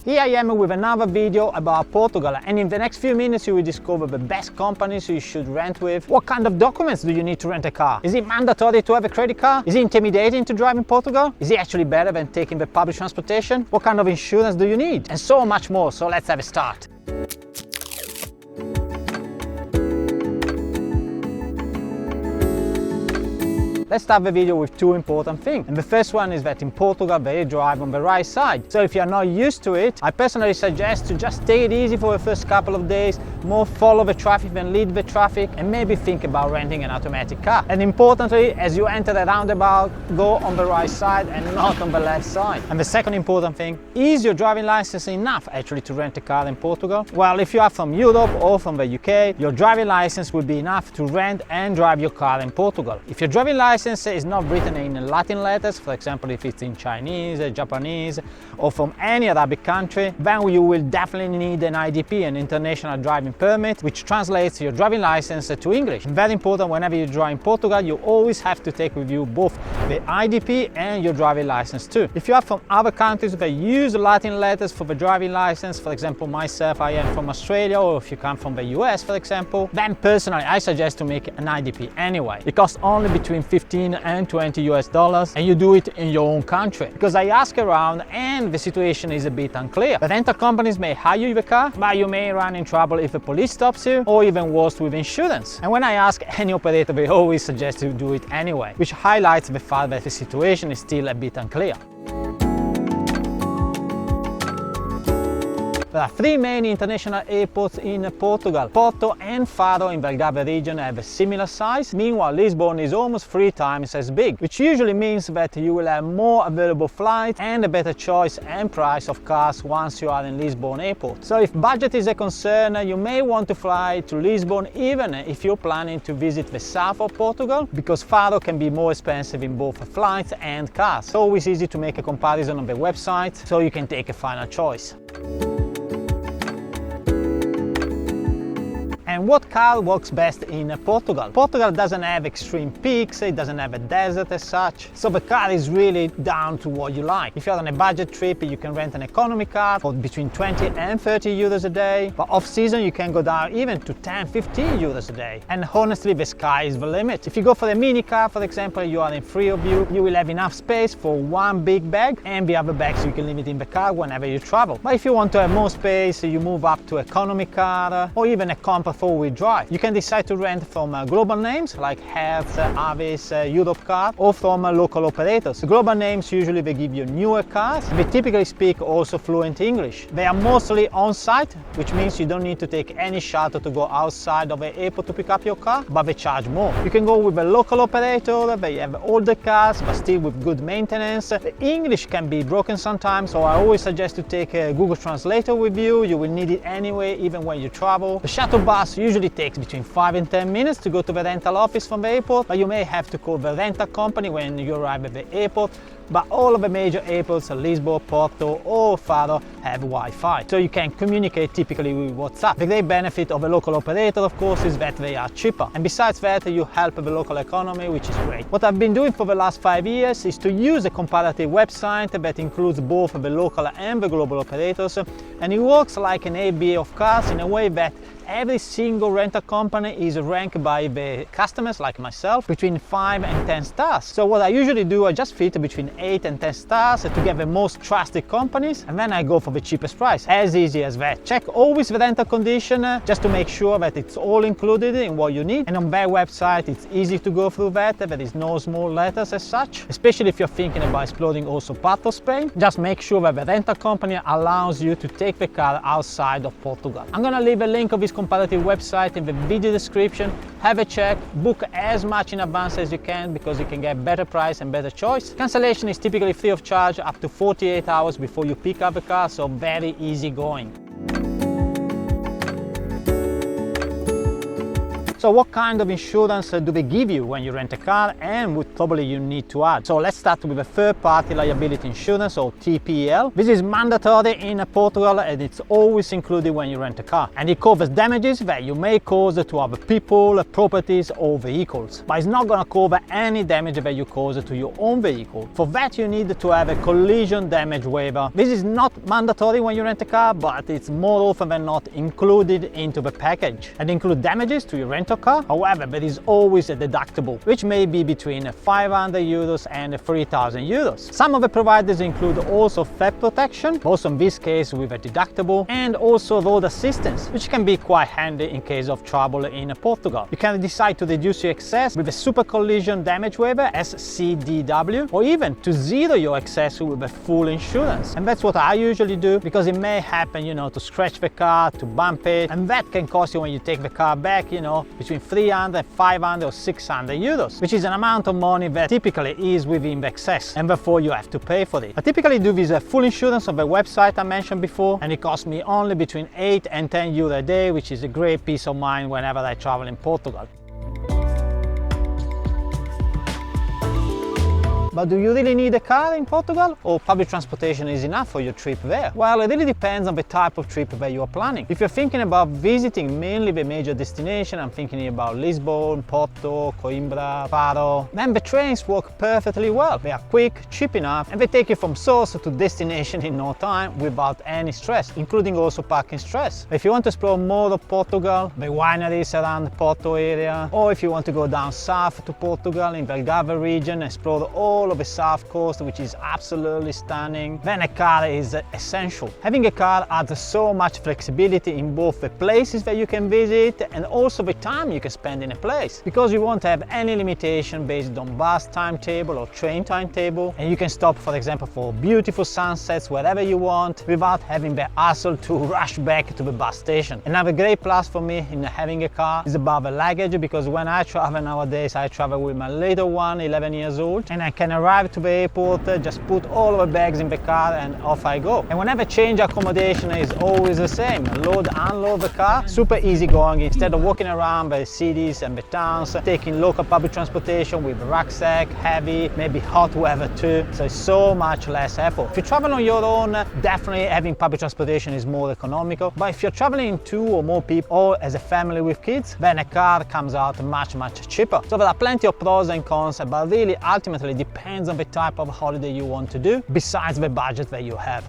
Here I am with another video about Portugal, and in the next few minutes you will discover the best companies you should rent with. What kind of documents do you need to rent a car? Is it mandatory to have a credit card? Is it intimidating to drive in Portugal? Is it actually better than taking the public transportation? What kind of insurance do you need? And so much more, so let's have a start. Let's start the video with two important things. And the first one is that in Portugal they drive on the right side. So if you're not used to it, I personally suggest to just take it easy for the first couple of days, more follow the traffic than lead the traffic, and maybe think about renting an automatic car. And importantly, as you enter the roundabout, go on the right side and not on the left side. And the second important thing, is your driving license enough actually to rent a car in Portugal? Well, if you are from Europe or from the UK, your driving license will be enough to rent and drive your car in Portugal. If your driving license is not written in Latin letters, for example if it's in Chinese, Japanese or from any Arabic country, then you will definitely need an IDP, an international driving permit, which translates your driving license to English. Very important, whenever you drive in Portugal you always have to take with you both the IDP and your driving license too. If you are from other countries that use Latin letters for the driving license, for example myself, I am from Australia, or if you come from the US for example, then personally I suggest to make an IDP anyway. It costs only between 15 and 20 US dollars, and you do it in your own country. Because I ask around and the situation is a bit unclear. The rental companies may hire you the car, but you may run in trouble if the police stops you, or even worse with insurance. And when I ask any operator, they always suggest to do it anyway, which highlights the fact that the situation is still a bit unclear. There are three main international airports in Portugal. Porto and Faro in the Algarve region have a similar size. Meanwhile, Lisbon is almost 3 times as big, which usually means that you will have more available flights and a better choice and price of cars once you are in Lisbon airport. So if budget is a concern, you may want to fly to Lisbon even if you're planning to visit the south of Portugal, because Faro can be more expensive in both flights and cars. It's always easy to make a comparison on the website so you can take a final choice. And what car works best in Portugal? Portugal doesn't have extreme peaks, it doesn't have a desert as such, so the car is really down to what you like. If you're on a budget trip, you can rent an economy car for between 20 and 30 euros a day, but off-season you can go down even to 10-15 euros a day. And honestly, the sky is the limit. If you go for a mini car, for example, you are in free of you will have enough space for one big bag, and the other bags you can leave it in the car whenever you travel. But if you want to have more space, you move up to economy car or even a compact four-wheel drive. You can decide to rent from global names like Hertz, Avis, Europcar, or from local operators. The global names usually they give you newer cars. They typically speak also fluent English. They are mostly on-site, which means you don't need to take any shuttle to go outside of the airport to pick up your car, but they charge more. You can go with a local operator. They have older cars but still with good maintenance. The English can be broken sometimes, so I always suggest to take a Google Translator with you. You will need it anyway, even when you travel. The shuttle bus usually takes between 5 and 10 minutes to go to the rental office from the airport, but you may have to call the rental company when you arrive at the airport. But all of the major airports, Lisbon, Porto or Faro, have Wi-Fi, so you can communicate typically with WhatsApp. The great benefit of a local operator, of course, is that they are cheaper, and besides that you help the local economy, which is great. What I've been doing for the last 5 years is to use a comparative website that includes both the local and the global operators, and it works like an ABA of cars in a way that every single rental company is ranked by the customers like myself between 5 and 10 stars. So what I usually do, I just filter between 8 and 10 stars to get the most trusted companies, and then I go for the cheapest price. As easy as that. Check always the rental condition just to make sure that it's all included in what you need, and on their website it's easy to go through that. There is no small letters as such, especially if you're thinking about exploring also part of Spain. Just make sure that the rental company allows you to take the car outside of Portugal. I'm gonna leave a link of this comparative website in the video description. Have a check, book as much in advance as you can because you can get better price and better choice. Cancellation is typically free of charge up to 48 hours before you pick up the car, so very easy going. So what kind of insurance do they give you when you rent a car, and what probably you need to add? So let's start with a third-party liability insurance, or TPL. This is mandatory in Portugal and it's always included when you rent a car. And it covers damages that you may cause to other people, properties or vehicles. But it's not going to cover any damage that you cause to your own vehicle. For that you need to have a collision damage waiver. This is not mandatory when you rent a car, but it's more often than not included into the package and include damages to your rental car. However, there is always a deductible, which may be between 500 euros and 3,000 euros. Some of the providers include also theft protection, also in this case with a deductible, and also road assistance, which can be quite handy in case of trouble in Portugal. You can decide to reduce your excess with a super collision damage waiver, SCDW, or even to zero your excess with a full insurance. And that's what I usually do, because it may happen, to scratch the car, to bump it, and that can cost you when you take the car back, between 300, 500 or 600 euros, which is an amount of money that typically is within the excess, and therefore you have to pay for it. I typically do this full insurance on the website I mentioned before, and it costs me only between 8 and 10 euro a day, which is a great peace of mind whenever I travel in Portugal. But do you really need a car in Portugal, or public transportation is enough for your trip there? Well, it really depends on the type of trip that you are planning. If you're thinking about visiting mainly the major destination, I'm thinking about Lisbon, Porto, Coimbra, Faro, then the trains work perfectly well. They are quick, cheap enough, and they take you from source to destination in no time without any stress, including also parking stress. If you want to explore more of Portugal, the wineries around the Porto area, or if you want to go down south to Portugal in the Algarve region, explore all of the south coast, which is absolutely stunning, then a car is essential. Having a car adds so much flexibility in both the places that you can visit and also the time you can spend in a place, because you won't have any limitation based on bus timetable or train timetable, and you can stop, for example, for beautiful sunsets wherever you want without having the hassle to rush back to the bus station. Another great plus for me in having a car is about the luggage, because when I travel nowadays, I travel with my little one, 11 years old, and I can arrive to the airport, just put all of the bags in the car and off I go. And whenever change accommodation is always the same. Load, unload the car, super easy going. Instead of walking around the cities and the towns, taking local public transportation with a rucksack, heavy, maybe hot weather too. So it's so much less effort. If you travel on your own, definitely having public transportation is more economical. But if you're traveling in 2 or more people, or as a family with kids, then a car comes out much cheaper. So there are plenty of pros and cons, but really ultimately depends on the type of holiday you want to do, besides the budget that you have.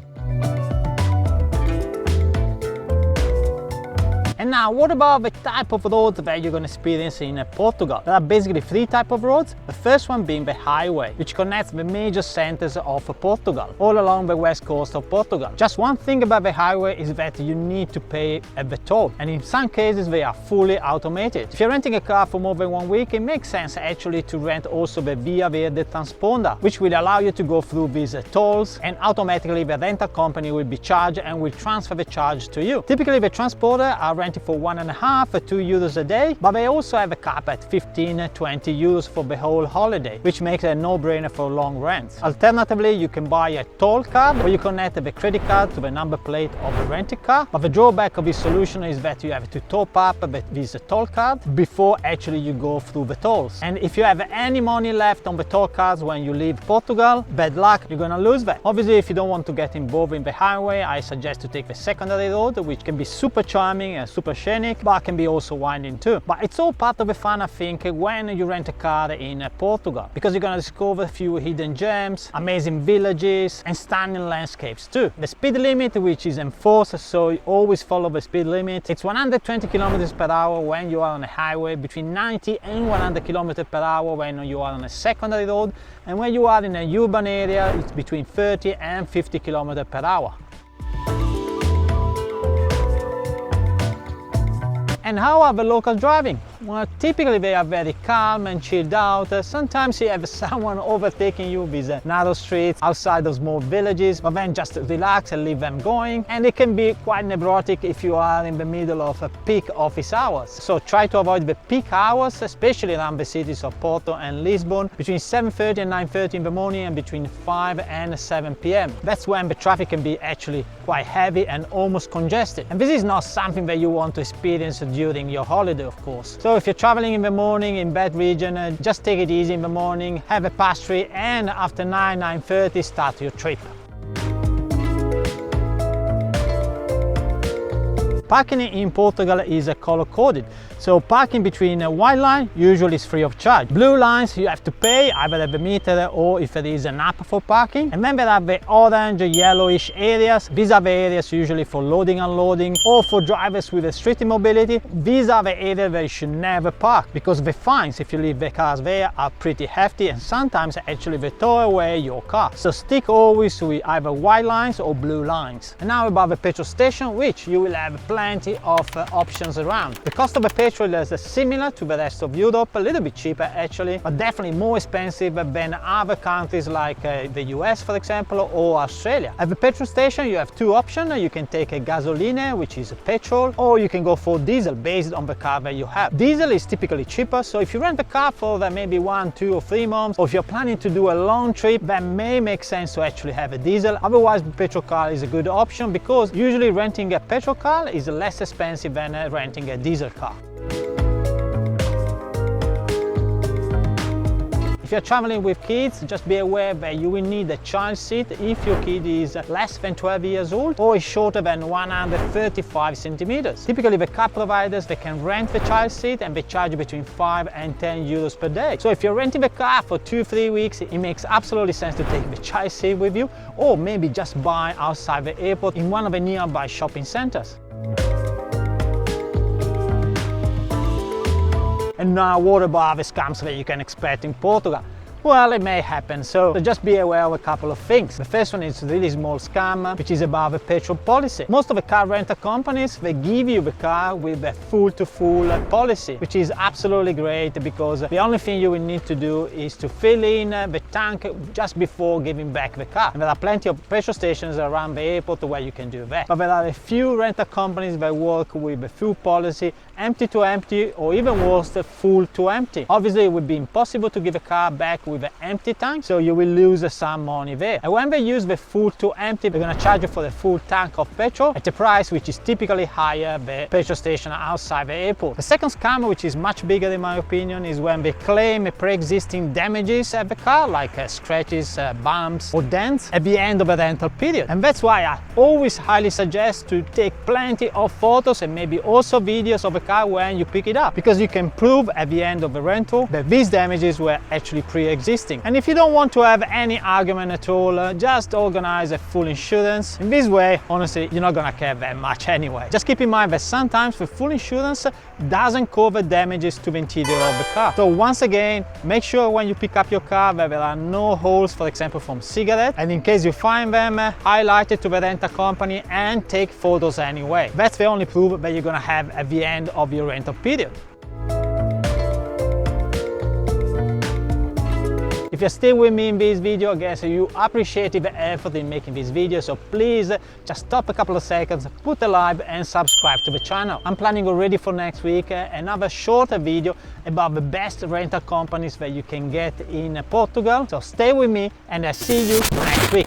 And now, what about the type of roads that you're going to experience in Portugal? There are basically 3 types of roads. The first one being the highway, which connects the major centers of Portugal, all along the west coast of Portugal. Just one thing about the highway is that you need to pay at the toll, and in some cases they are fully automated. If you're renting a car for more than 1 week, it makes sense actually to rent also the Via Verde transponder, which will allow you to go through these tolls, and automatically the rental company will be charged and will transfer the charge to you. Typically the transporter are rented for 1.5 or 2 euros a day, but they also have a cap at 15-20 euros for the whole holiday, which makes it a no-brainer for long rents. Alternatively, you can buy a toll card where you connect the credit card to the number plate of the rented car, but the drawback of this solution is that you have to top up this toll card before actually you go through the tolls. And if you have any money left on the toll cards when you leave Portugal, bad luck, you're gonna lose that. Obviously, if you don't want to get involved in the highway, I suggest to take the secondary road, which can be super charming and super scenic, but can be also winding too. But it's all part of the fun, I think, when you rent a car in Portugal, because you're gonna discover a few hidden gems, amazing villages, and stunning landscapes too. The speed limit, which is enforced, so you always follow the speed limit. It's 120 kilometers per hour when you are on a highway, between 90 and 100 kilometers per hour when you are on a secondary road, and when you are in a urban area, it's between 30 and 50 kilometers per hour. And how are the local driving? Well, typically they are very calm and chilled out. Sometimes you have someone overtaking you with narrow streets outside of small villages, but then just relax and leave them going. And it can be quite neurotic if you are in the middle of peak office hours. So try to avoid the peak hours, especially around the cities of Porto and Lisbon, between 7:30 and 9:30 in the morning and between 5 and 7 p.m. That's when the traffic can be actually quite heavy and almost congested. And this is not something that you want to experience during your holiday, of course. So if you're traveling in the morning in that region, just take it easy in the morning, have a pastry, and after 9:30 start your trip. Parking in Portugal is color-coded, so parking between white line usually is free of charge. Blue lines you have to pay either at the meter or if there is an app for parking. And then there are the orange, yellowish areas. These are the areas usually for loading, unloading, or for drivers with restricted mobility. These are the areas where you should never park, because the fines if you leave the cars there are pretty hefty, and sometimes actually they tow away your car. So stick always with either white lines or blue lines. And now about the petrol station, which you will have plenty of options around. The cost of a petrol is similar to the rest of Europe, a little bit cheaper actually, but definitely more expensive than other countries like the US, for example, or Australia. At the petrol station you have two options. You can take a gasoline, which is petrol, or you can go for diesel based on the car that you have. Diesel is typically cheaper, so if you rent a car for maybe 1, 2 or 3 months, or if you're planning to do a long trip, that may make sense to actually have a diesel. Otherwise, the petrol car is a good option, because usually renting a petrol car is less expensive than renting a diesel car. If you're traveling with kids, just be aware that you will need a child seat if your kid is less than 12 years old or is shorter than 135 centimeters. Typically, the car providers, they can rent the child seat and they charge between 5 and 10 euros per day. So if you're renting the car for 2-3 weeks, it makes absolutely sense to take the child seat with you, or maybe just buy outside the airport in one of the nearby shopping centers. And now what about the scams that you can expect in Portugal? Well, it may happen, so just be aware of a couple of things. The first one is a really small scam, which is about the petrol policy. Most of the car rental companies, they give you the car with a full-to-full policy, which is absolutely great, because the only thing you will need to do is to fill in the tank just before giving back the car. And there are plenty of petrol stations around the airport where you can do that. But there are a few rental companies that work with the full policy, empty to empty, or even worse, full to empty. Obviously, it would be impossible to give a car back with an empty tank, so you will lose some money there. And when they use the full to empty, they're going to charge you for the full tank of petrol at a price which is typically higher than the petrol station outside the airport. The second scam, which is much bigger in my opinion, is when they claim pre-existing damages at the car, like scratches, bumps or dents at the end of a rental period. And that's why I always highly suggest to take plenty of photos and maybe also videos of the car when you pick it up, because you can prove at the end of the rental that these damages were actually pre-existing. And if you don't want to have any argument at all, just organize a full insurance. In this way, honestly, you're not gonna care that much anyway. Just keep in mind that sometimes the full insurance doesn't cover damages to the interior of the car. So once again, make sure when you pick up your car that there are no holes, for example from cigarettes, and in case you find them, highlight it to the rental company and take photos anyway. That's the only proof that you're gonna have at the end of your rental period. If you're still with me in this video, I guess you appreciated the effort in making this video, so please just stop a couple of seconds, put a like and subscribe to the channel. I'm planning already for next week another shorter video about the best rental companies that you can get in Portugal. So stay with me and I'll see you next week.